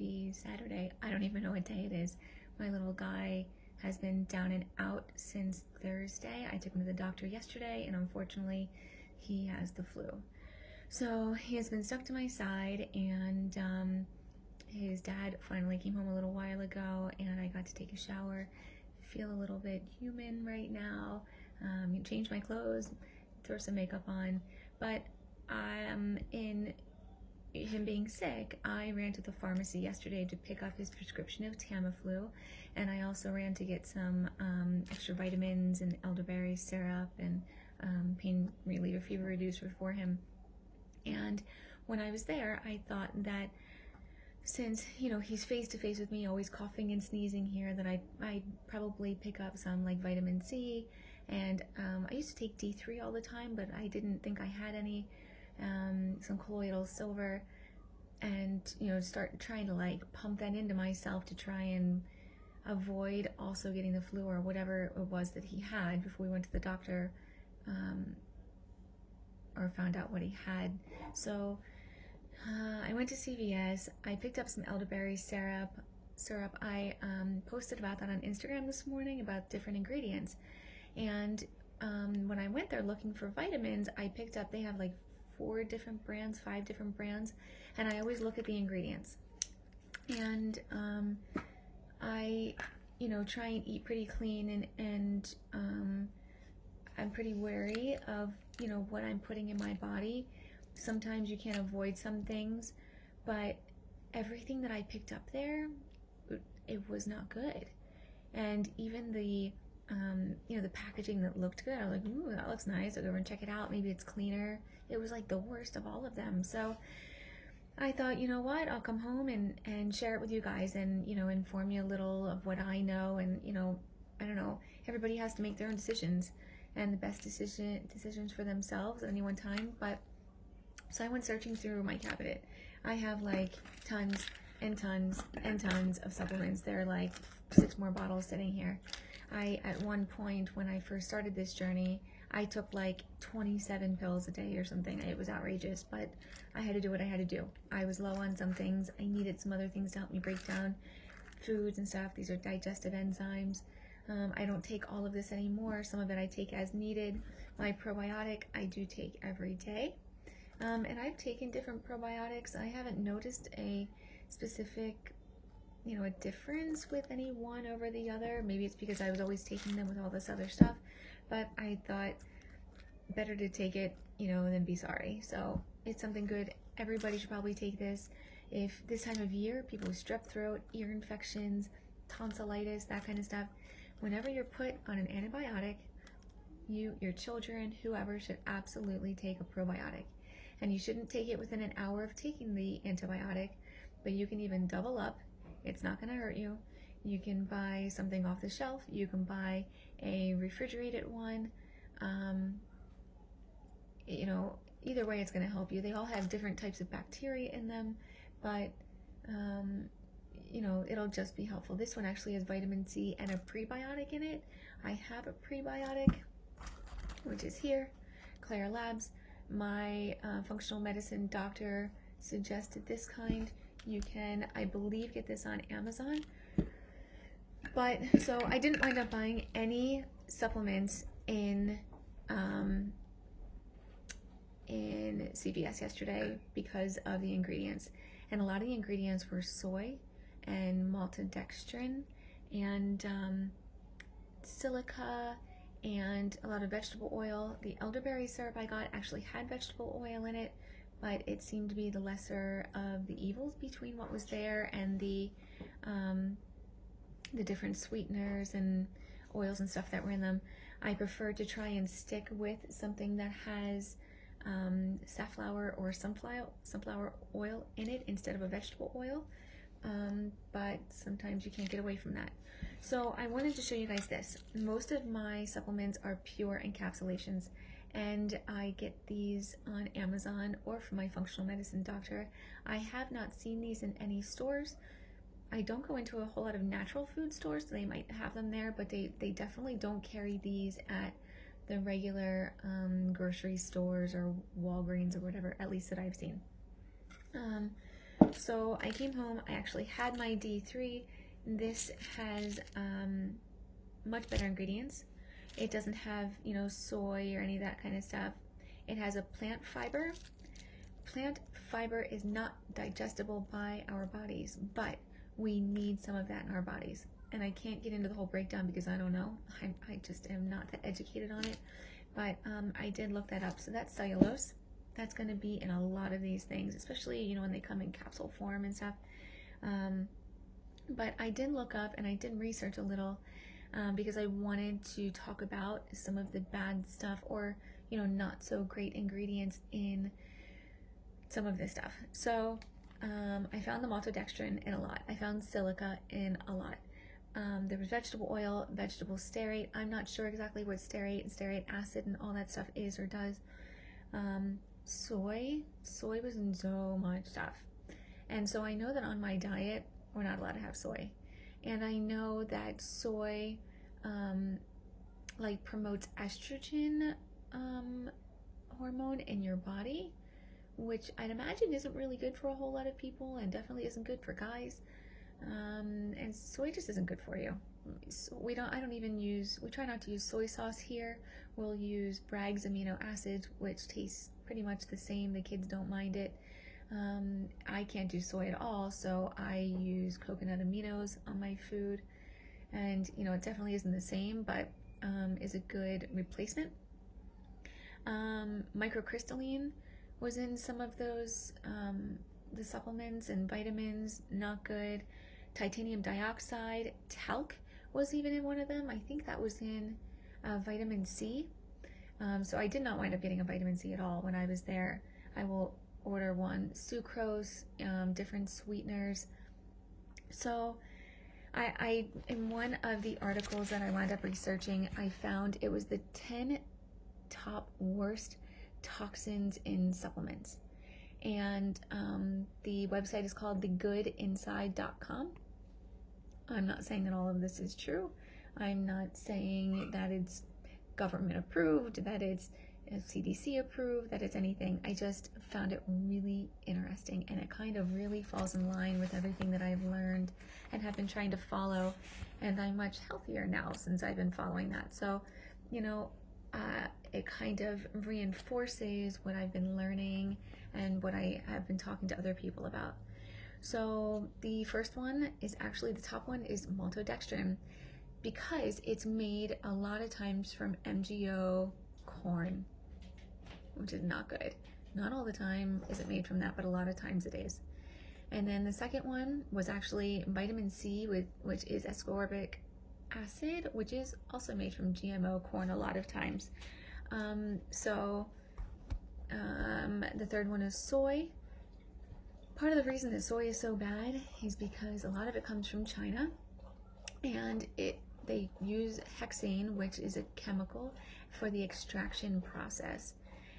be Saturday. I don't even know what day it is. My little guy has been down and out since Thursday. I took him to the doctor yesterday, and unfortunately, he has the flu. So he has been stuck to my side, and his dad finally came home a little while ago, and I got to take a shower. Feel a little bit human right now. Change my clothes, throw some makeup on, but in him being sick, I ran to the pharmacy yesterday to pick up his prescription of Tamiflu, and I also ran to get some extra vitamins and elderberry syrup and pain reliever, fever reducer for him. And when I was there, I thought that since, you know, he's face to face with me, always coughing and sneezing here, that I'd probably pick up some like vitamin C. And I used to take D3 all the time, but I didn't think I had any, some colloidal silver, and, you know, start trying to like pump that into myself to try and avoid also getting the flu or whatever it was that he had before we went to the doctor, or found out what he had. So I went to CVS. I picked up some elderberry syrup. I posted about that on Instagram this morning about different ingredients. And when I went there looking for vitamins, I picked up, they have like 5 different brands, and I always look at the ingredients. And I, you know, try and eat pretty clean, and I'm pretty wary of, you know, what I'm putting in my body. Sometimes you can't avoid some things, but everything that I picked up there, it was not good. And even the you know, the packaging that looked good, I was like, ooh, that looks nice, I'll go over and check it out, maybe it's cleaner. It was like the worst of all of them. So I thought, you know what, I'll come home and share it with you guys, and, you know, inform you a little of what I know. And, you know, I don't know, everybody has to make their own decisions, and the best decisions for themselves at any one time. But so I went searching through my cabinet. I have like tons and tons and tons of supplements. There are like 6 more bottles sitting here. At one point when I first started this journey, I took like 27 pills a day or something. It was outrageous, but I had to do what I had to do. I was low on some things. I needed some other things to help me break down foods and stuff. These are digestive enzymes. I don't take all of this anymore. Some of it I take as needed. My probiotic I do take every day. And I've taken different probiotics. I haven't noticed a specific, you know, a difference with any one over the other. Maybe it's because I was always taking them with all this other stuff, but I thought better to take it, you know, than be sorry. So it's something good. Everybody should probably take this. If this time of year, people with strep throat, ear infections, tonsillitis, that kind of stuff, whenever you're put on an antibiotic, your children, whoever, should absolutely take a probiotic. And you shouldn't take it within an hour of taking the antibiotic, but you can even double up. It's not going to hurt you. You can buy something off the shelf. You can buy a refrigerated one. You know, either way, it's going to help you. They all have different types of bacteria in them, but you know, it'll just be helpful. This one actually has vitamin C and a prebiotic in it. I have a prebiotic, which is here, Claire Labs. My functional medicine doctor suggested this kind. You can, I believe, get this on Amazon. But so I didn't wind up buying any supplements in CVS yesterday because of the ingredients. And a lot of the ingredients were soy and maltodextrin and silica and a lot of vegetable oil. The elderberry syrup I got actually had vegetable oil in it, but it seemed to be the lesser of the evils between what was there and the different sweeteners and oils and stuff that were in them. I prefer to try and stick with something that has safflower or sunflower oil in it instead of a vegetable oil, but sometimes you can't get away from that. So I wanted to show you guys this. Most of my supplements are pure encapsulations, and I get these on Amazon or from my functional medicine doctor. I have not seen these in any stores. I don't go into a whole lot of natural food stores, so they might have them there, but they definitely don't carry these at the regular grocery stores or Walgreens or whatever, at least that I've seen. So I came home, I actually had my D3. This has much better ingredients. It doesn't have, you know, soy or any of that kind of stuff. It has a plant fiber. Plant fiber is not digestible by our bodies, but we need some of that in our bodies. And I can't get into the whole breakdown because I don't know. I just am not that educated on it. But I did look that up. So that's cellulose. That's going to be in a lot of these things, especially, you know, when they come in capsule form and stuff. But I did look up and I did research a little because I wanted to talk about some of the bad stuff or, you know, not so great ingredients in some of this stuff. So I found the maltodextrin in a lot. I found silica in a lot. There was vegetable oil, vegetable stearate. I'm not sure exactly what stearate and stearate acid and all that stuff is or does. Soy was in so much stuff. And so I know that on my diet, we're not allowed to have soy. And I know that soy like promotes estrogen hormone in your body, which I'd imagine isn't really good for a whole lot of people and definitely isn't good for guys. And soy just isn't good for you. So we try not to use soy sauce here. We'll use Bragg's amino acids, which tastes pretty much the same. The kids don't mind it. I can't do soy at all, so I use coconut aminos on my food. And, you know, it definitely isn't the same, but is a good replacement. Microcrystalline was in some of those, the supplements and vitamins, not good. Titanium dioxide, talc was even in one of them. I think that was in vitamin C. So I did not wind up getting a vitamin C at all when I was there. I will order one. Sucrose, different sweeteners. So I in one of the articles that I wound up researching, I found it was the 10 top worst toxins in supplements. And the website is called thegoodinside.com. I'm not saying that all of this is true. I'm not saying that it's government approved, that it's CDC approved, that it's anything. I just found it really interesting, and it kind of really falls in line with everything that I've learned and have been trying to follow, and I'm much healthier now since I've been following that. So, you know, it kind of reinforces what I've been learning and what I have been talking to other people about. So the first one is actually, the top one is maltodextrin, because it's made a lot of times from MGO corn, which is not good. Not all the time is it made from that, but a lot of times it is. And then the second one was actually vitamin C, which is ascorbic acid, which is also made from GMO corn a lot of times. The third one is soy. Part of the reason that soy is so bad is because a lot of it comes from China, and they use hexane, which is a chemical for the extraction process.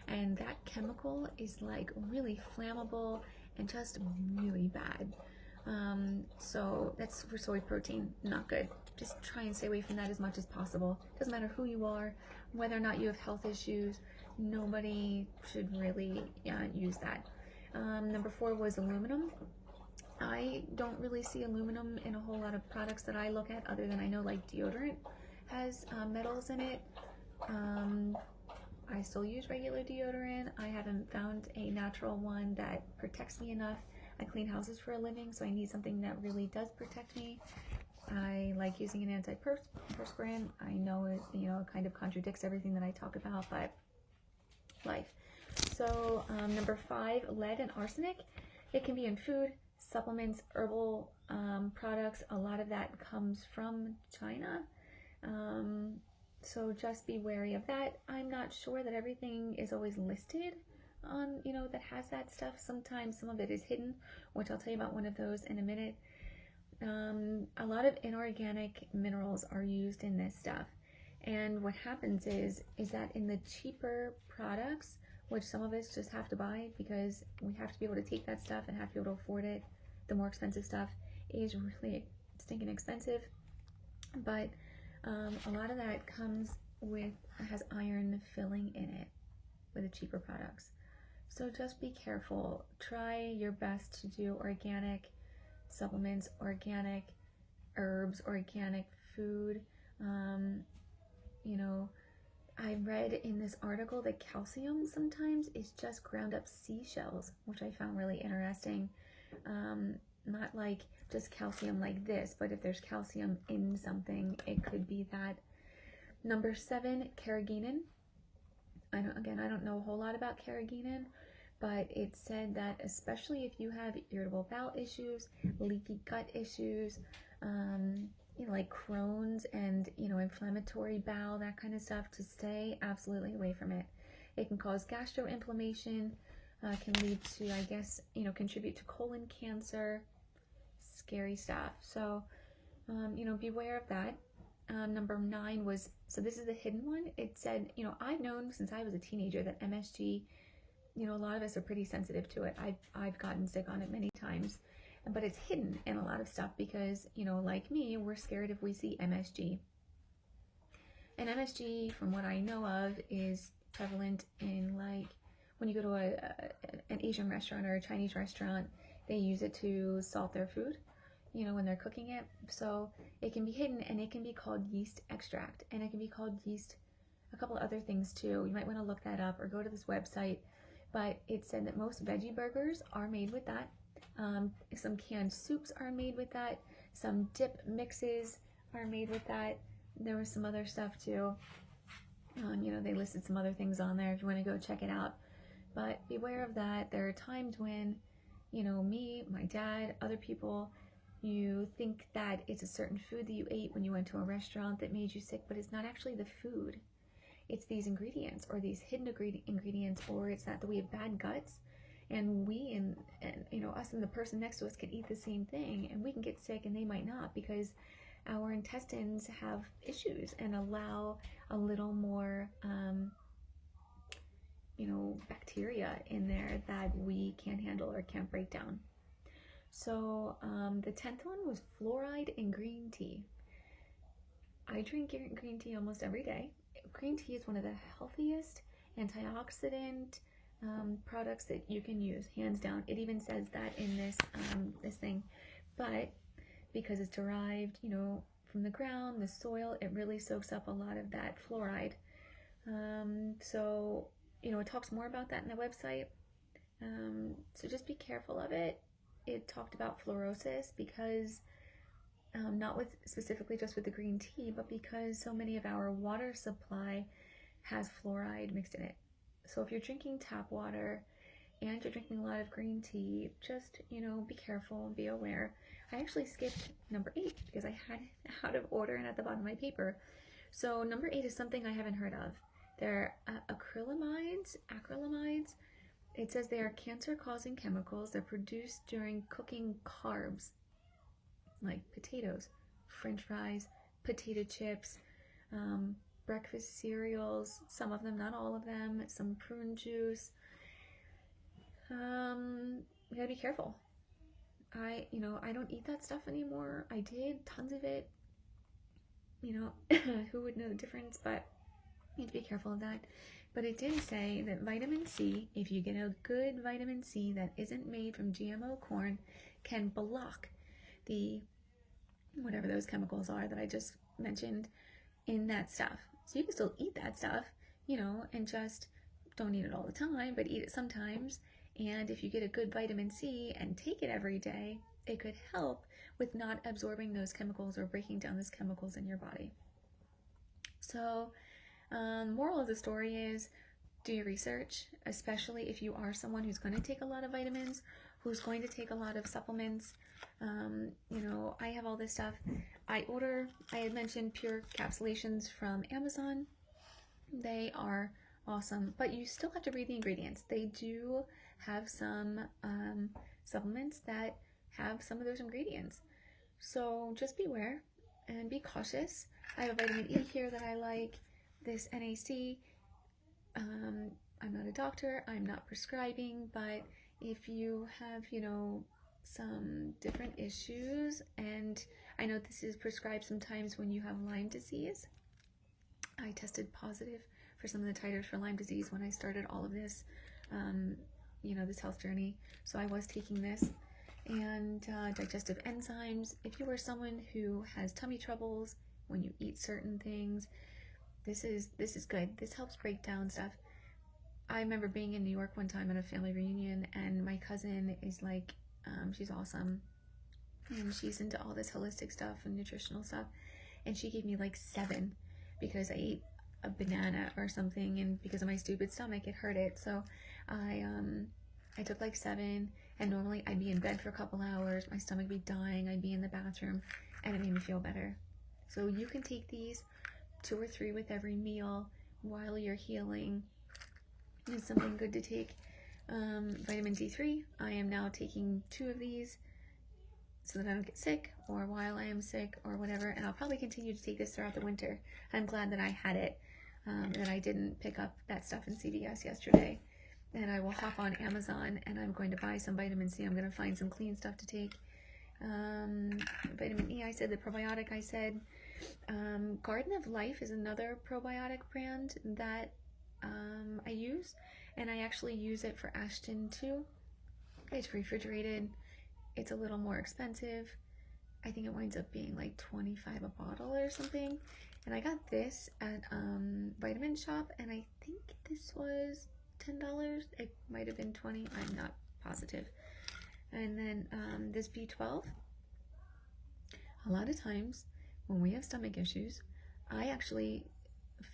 And that chemical is like really flammable and just really bad. So that's for soy protein, not good. Just try and stay away from that as much as possible. Doesn't matter who you are, whether or not you have health issues, nobody should really use that. Number 4 was aluminum. I don't really see aluminum in a whole lot of products that I look at, other than I know like deodorant has metals in it. I still use regular deodorant. I haven't found a natural one that protects me enough. I clean houses for a living, so I need something that really does protect me. I like using an antiperspirant. I know it, you know, kind of contradicts everything that I talk about, but life. So number 5, lead and arsenic. It can be in food, supplements, herbal products. A lot of that comes from China. So just be wary of that. I'm not sure that everything is always listed on, you know, that has that stuff. Sometimes some of it is hidden, which I'll tell you about one of those in a minute. A lot of inorganic minerals are used in this stuff. And what happens is that in the cheaper products, which some of us just have to buy because we have to be able to take that stuff and have to be able to afford it, the more expensive stuff is really stinking expensive. But a lot of that has iron filling in it with the cheaper products. So just be careful. Try your best to do organic supplements, organic herbs, organic food. Um, you know, I read in this article that calcium sometimes is just ground up seashells, which I found really interesting. Not like just calcium like this, but if there's calcium in something, it could be that. Number 7, carrageenan. I don't know a whole lot about carrageenan, but it said that especially if you have irritable bowel issues, leaky gut issues, like Crohn's and, inflammatory bowel, that kind of stuff, to stay absolutely away from it. It can cause gastroinflammation, can lead to, contribute to colon cancer, scary stuff. So, beware of that. Number 9 was, so this is the hidden one. It said, I've known since I was a teenager that MSG, a lot of us are pretty sensitive to it. I've gotten sick on it many times, but it's hidden in a lot of stuff because, like me, we're scared if we see MSG. And MSG, from what I know of, is prevalent in, like, when you go to an Asian restaurant or a Chinese restaurant, they use it to salt their food, when they're cooking it. So it can be hidden, and it can be called yeast extract, and it can be called yeast, a couple other things too. You might want to look that up or go to this website. But it said that most veggie burgers are made with that. Some canned soups are made with that. Some dip mixes are made with that. There was some other stuff too. They listed some other things on there if you want to go check it out. But beware of that. There are times when, me, my dad, other people, you think that it's a certain food that you ate when you went to a restaurant that made you sick, but it's not actually the food. It's these ingredients or these hidden ingredients, or it's that we have bad guts, and we and us and the person next to us can eat the same thing, and we can get sick and they might not, because our intestines have issues and allow a little more bacteria in there that we can't handle or can't break down. So the 10th one was fluoride in green tea. I drink green tea almost every day. Green tea is one of the healthiest antioxidant products that you can use, hands down. It even says that in this thing. But because it's derived, from the ground, the soil, it really soaks up a lot of that fluoride. So, it talks more about that in the website. So just be careful of it. It talked about fluorosis because not with specifically just with the green tea, but because so many of our water supply has fluoride mixed in it. So if you're drinking tap water and you're drinking a lot of green tea, just, be careful and be aware. I actually skipped number 8 because I had it out of order and at the bottom of my paper. So number 8 is something I haven't heard of. They're acrylamides. It says they are cancer-causing chemicals. They're produced during cooking carbs, like potatoes, French fries, potato chips, breakfast cereals, some of them, not all of them, some prune juice. You gotta be careful. I don't eat that stuff anymore. I did tons of it. Who would know the difference? But you need to be careful of that. But it did say that vitamin C, if you get a good vitamin C that isn't made from GMO corn, can block the whatever those chemicals are that I just mentioned in that stuff. So you can still eat that stuff, and just don't eat it all the time, but eat it sometimes. And if you get a good vitamin C and take it every day, it could help with not absorbing those chemicals or breaking down those chemicals in your body. So, moral of the story is, do your research, especially if you are someone who's going to take a lot of vitamins, who's going to take a lot of supplements. I have all this stuff. I had mentioned Pure Capsulations from Amazon. They are awesome, but you still have to read the ingredients. They do have some supplements that have some of those ingredients. So just beware and be cautious. I have a vitamin E here that I like, this NAC. I'm not a doctor, I'm not prescribing, but if you have, some different issues, and I know this is prescribed sometimes when you have Lyme disease. I tested positive for some of the titers for Lyme disease when I started all of this this health journey. So I was taking this, and digestive enzymes. If you are someone who has tummy troubles when you eat certain things, this is good. This helps break down stuff. I remember being in New York one time at a family reunion, and my cousin is like, she's awesome, and she's into all this holistic stuff and nutritional stuff, and she gave me like 7 because I ate a banana or something, and because of my stupid stomach it hurt it. So I took like 7, and normally I'd be in bed for a couple hours, my stomach would be dying, I'd be in the bathroom, and it made me feel better. So you can take these 2 or 3 with every meal while you're healing. It's something good to take. Vitamin D3, I am now taking 2 of these so that I don't get sick, or while I am sick, or whatever, and I'll probably continue to take this throughout the winter. I'm glad that I had it, that I didn't pick up that stuff in CVS yesterday. And I will hop on Amazon, and I'm going to buy some vitamin C. I'm going to find some clean stuff to take. Vitamin E, I said. The probiotic, I said. Garden of Life is another probiotic brand that I use, and I actually use it for Ashton too. It's refrigerated. It's a little more expensive. I think it winds up being like $25 a bottle or something. And I got this at Vitamin Shop, and I think this was $10. It might have been $20. I'm not positive. And then this B12. A lot of times when we have stomach issues, I actually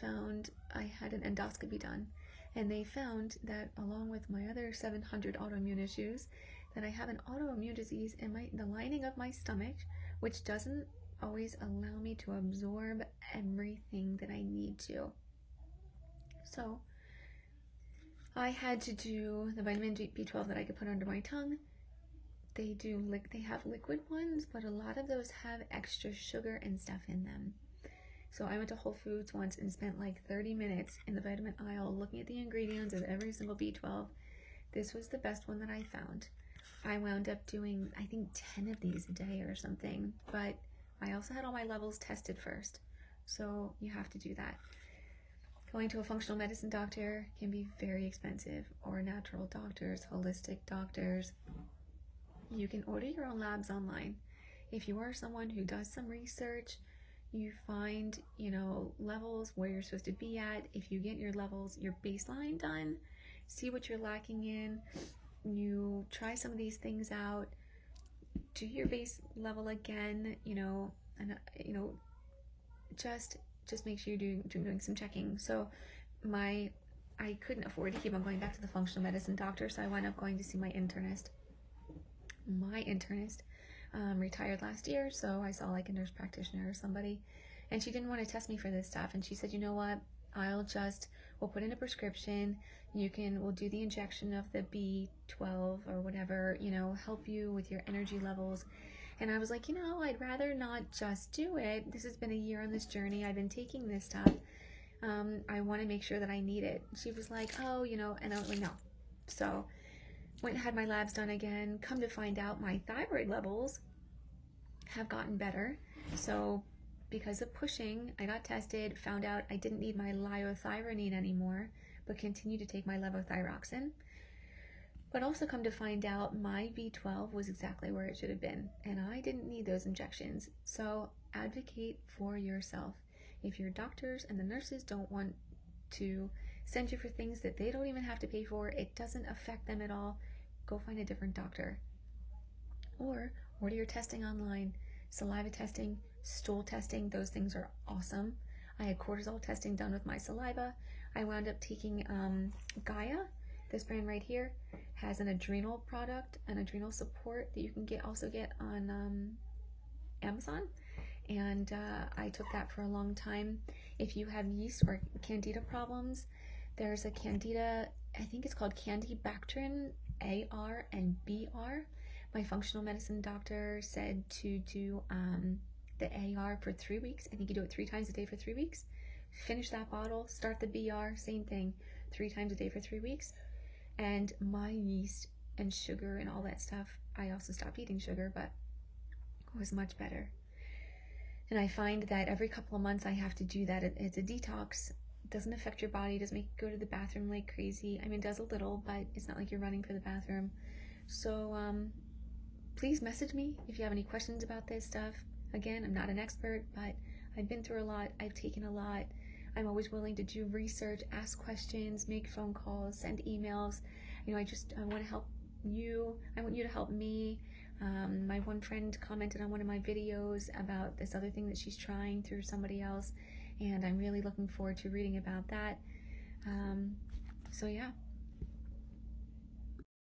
found I had an endoscopy done, and they found that along with my other 700 autoimmune issues, that I have an autoimmune disease in the lining of my stomach, which doesn't always allow me to absorb everything that I need to. So I had to do the vitamin B12 that I could put under my tongue. They have liquid ones, but a lot of those have extra sugar and stuff in them. So I went to Whole Foods once and spent like 30 minutes in the vitamin aisle looking at the ingredients of every single B12. This was the best one that I found. I wound up doing, I think, 10 of these a day or something, but I also had all my levels tested first. So you have to do that. Going to a functional medicine doctor can be very expensive, or natural doctors, holistic doctors. You can order your own labs online. If you are someone who does some research, you find, levels where you're supposed to be at. If you get your levels, your baseline done, see what you're lacking in. You try some of these things out, do your base level again, just make sure you're doing some checking. So I couldn't afford to keep on going back to the functional medicine doctor, so I wound up going to see my internist. My internist retired last year, so I saw like a nurse practitioner or somebody, and she didn't want to test me for this stuff, and she said, you know what, we'll put in a prescription, we'll do the injection of the B12 or whatever, help you with your energy levels. And I was like, I'd rather not just do it. This has been a year on this journey. I've been taking this stuff. I want to make sure that I need it. She was like, oh, and I was like, no. So went and had my labs done again. Come to find out, my thyroid levels have gotten better. So because of pushing, I got tested, found out I didn't need my liothyronine anymore, but continued to take my levothyroxine. But also come to find out, my B12 was exactly where it should have been, and I didn't need those injections. So advocate for yourself. If your doctors and the nurses don't want to send you for things that they don't even have to pay for, it doesn't affect them at all, go find a different doctor. Or order your testing online. Saliva testing, stool testing, those things are awesome. I had cortisol testing done with my saliva. I wound up taking Gaia. This brand right here has an adrenal product, an adrenal support that you can also get on Amazon. And I took that for a long time. If you have yeast or candida problems, there's a candida, I think it's called Candibactrin AR and BR. My functional medicine doctor said to do the AR for 3 weeks. I think you do it 3 times a day for 3 weeks. Finish that bottle, start the BR, same thing, 3 times a day for 3 weeks. And my yeast and sugar and all that stuff, I also stopped eating sugar, but it was much better. And I find that every couple of months I have to do that. It's a detox It doesn't affect your body. It doesn't make you go to the bathroom like crazy. I mean, it does a little, but it's not like you're running for the bathroom. So please message me if you have any questions about this stuff. Again, I'm not an expert, but I've been through a lot. I've taken a lot. I'm always willing to do research, ask questions, make phone calls, send emails. You know, I want to help you. I want you to help me. My one friend commented on one of my videos about this other thing that she's trying through somebody else, and I'm really looking forward to reading about that. So yeah.